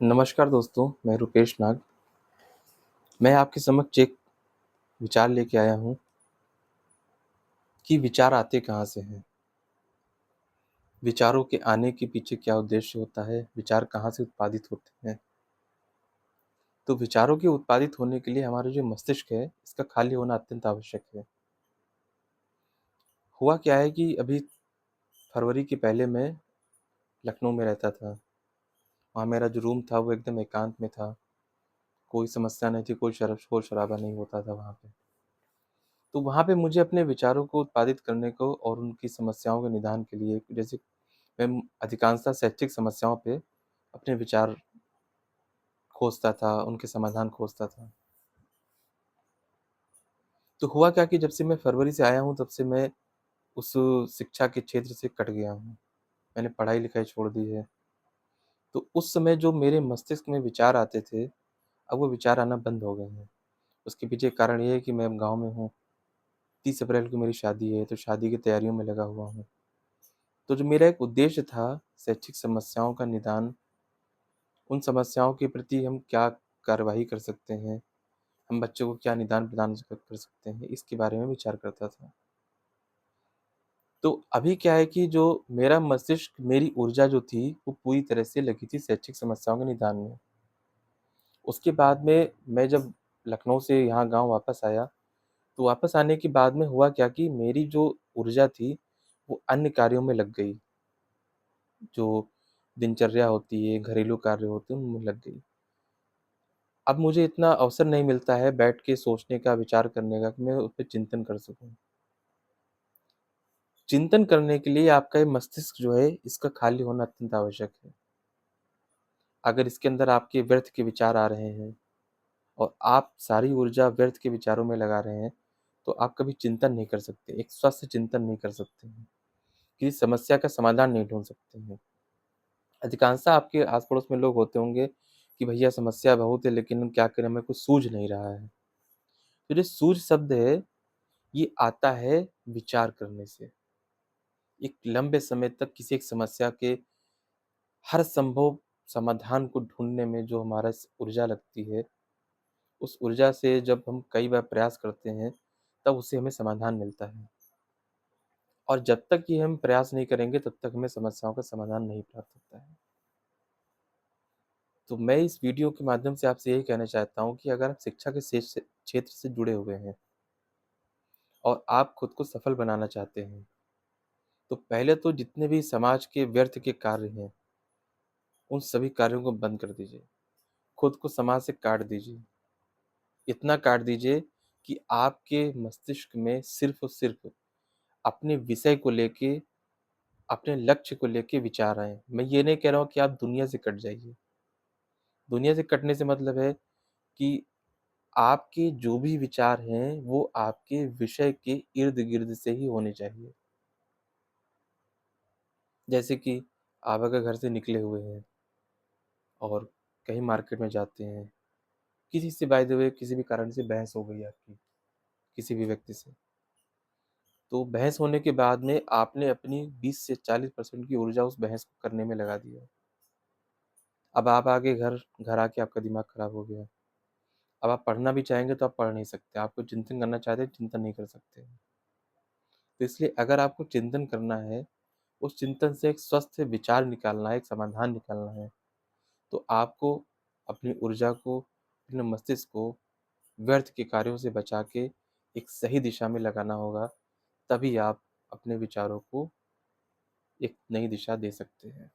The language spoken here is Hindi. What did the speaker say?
नमस्कार दोस्तों, मैं रुपेश नाग। मैं आपके समक्ष एक विचार लेके आया हूँ कि विचार आते कहाँ से हैं? विचारों के आने के पीछे क्या उद्देश्य होता है? विचार कहाँ से उत्पादित होते हैं? तो विचारों के उत्पादित होने के लिए हमारा जो मस्तिष्क है, इसका खाली होना अत्यंत आवश्यक है। हुआ क्या है कि अभी फरवरी के पहले मैं लखनऊ में रहता था। वहाँ मेरा जो रूम था वो एकदम एकांत में था। कोई समस्या नहीं थी, कोई शोर-शराबा नहीं होता था वहाँ पे। तो वहाँ पे मुझे अपने विचारों को उत्पादित करने को और उनकी समस्याओं के निदान के लिए जैसे मैं अधिकांशतः शैक्षिक समस्याओं पे अपने विचार खोजता था, उनके समाधान खोजता था। तो हुआ क्या कि जब से मैं फरवरी से आया हूँ, तब से मैं उस शिक्षा के क्षेत्र से कट गया हूँ। मैंने पढ़ाई-लिखाई छोड़ दी है। तो उस समय जो मेरे मस्तिष्क में विचार आते थे, अब वो विचार आना बंद हो गए हैं। उसके पीछे कारण ये है कि मैं अब गाँव में हूँ। 30 अप्रैल को मेरी शादी है, तो शादी की तैयारियों में लगा हुआ हूँ। तो जो मेरा एक उद्देश्य था शैक्षिक समस्याओं का निदान, उन समस्याओं के प्रति हम क्या कार्यवाही कर सकते हैं, हम बच्चों को क्या निदान प्रदान कर सकते हैं, इसके बारे में विचार करता था। तो अभी क्या है कि जो मेरा मस्तिष्क, मेरी ऊर्जा जो थी, वो पूरी तरह से लगी थी शैक्षिक समस्याओं के निदान में। उसके बाद में मैं जब लखनऊ से यहाँ गाँव वापस आया, तो वापस आने के बाद में हुआ क्या कि मेरी जो ऊर्जा थी, वो अन्य कार्यों में लग गई। जो दिनचर्या होती है, घरेलू कार्य होते हैं, उनमें लग गई। अब मुझे इतना अवसर नहीं मिलता है बैठ के सोचने का, विचार करने का कि मैं उस पे चिंतन कर सकूँ। चिंतन करने के लिए आपका ये मस्तिष्क जो है, इसका खाली होना अत्यंत आवश्यक है। अगर इसके अंदर आपके व्यर्थ के विचार आ रहे हैं और आप सारी ऊर्जा व्यर्थ के विचारों में लगा रहे हैं, तो आप कभी चिंतन नहीं कर सकते, एक स्वस्थ चिंतन नहीं कर सकते हैं, किसी समस्या का समाधान नहीं ढूँढ सकते हैं। अधिकांशतः आपके आस-पड़ोस में लोग होते होंगे कि भैया समस्या बहुत है, लेकिन हम क्या करें, हमें कुछ सूझ नहीं रहा है। तो जो सूझ शब्द है, ये आता है विचार करने से। एक लंबे समय तक किसी एक समस्या के हर संभव समाधान को ढूँढने में जो हमारा स ऊर्जा लगती है, उस ऊर्जा से जब हम कई बार प्रयास करते हैं, तब उससे हमें समाधान मिलता है। और जब तक ये हम प्रयास नहीं करेंगे, तब तक हमें समस्याओं का समाधान नहीं प्राप्त होता है। तो मैं इस वीडियो के माध्यम से आपसे यही कहना चाहता हूँ कि अगर आप शिक्षा के क्षेत्र से जुड़े हुए हैं और आप खुद को सफल बनाना चाहते हैं, तो पहले तो जितने भी समाज के व्यर्थ के कार्य हैं, उन सभी कार्यों को बंद कर दीजिए। खुद को समाज से काट दीजिए। इतना काट दीजिए कि आपके मस्तिष्क में सिर्फ़ और सिर्फ़ अपने विषय को लेके, अपने लक्ष्य को लेके विचार आएँ। मैं ये नहीं कह रहा हूँ कि आप दुनिया से कट जाइए। दुनिया से कटने से मतलब है कि आपके जो भी विचार हैं, वो आपके विषय के इर्द-गिर्द से ही होने चाहिए। जैसे कि आप अगर घर से निकले हुए हैं और कहीं मार्केट में जाते हैं, किसी से बाय द वे किसी भी कारण से बहस हो गई आपकी, किसी भी व्यक्ति से। तो बहस होने के बाद में आपने अपनी 20 से 40% की ऊर्जा उस बहस को करने में लगा दिया। अब आप आके घर घर आके आपका दिमाग खराब हो गया। अब आप पढ़ना भी चाहेंगे तो आप पढ़ नहीं सकते। आपको चिंतन करना चाहते हैं, चिंतन नहीं कर सकते। तो इसलिए अगर आपको चिंतन करना है, उस चिंतन से एक स्वस्थ विचार निकालना है, एक समाधान निकालना है, तो आपको अपनी ऊर्जा को, अपने मस्तिष्क को व्यर्थ के कार्यों से बचा के एक सही दिशा में लगाना होगा, तभी आप अपने विचारों को एक नई दिशा दे सकते हैं।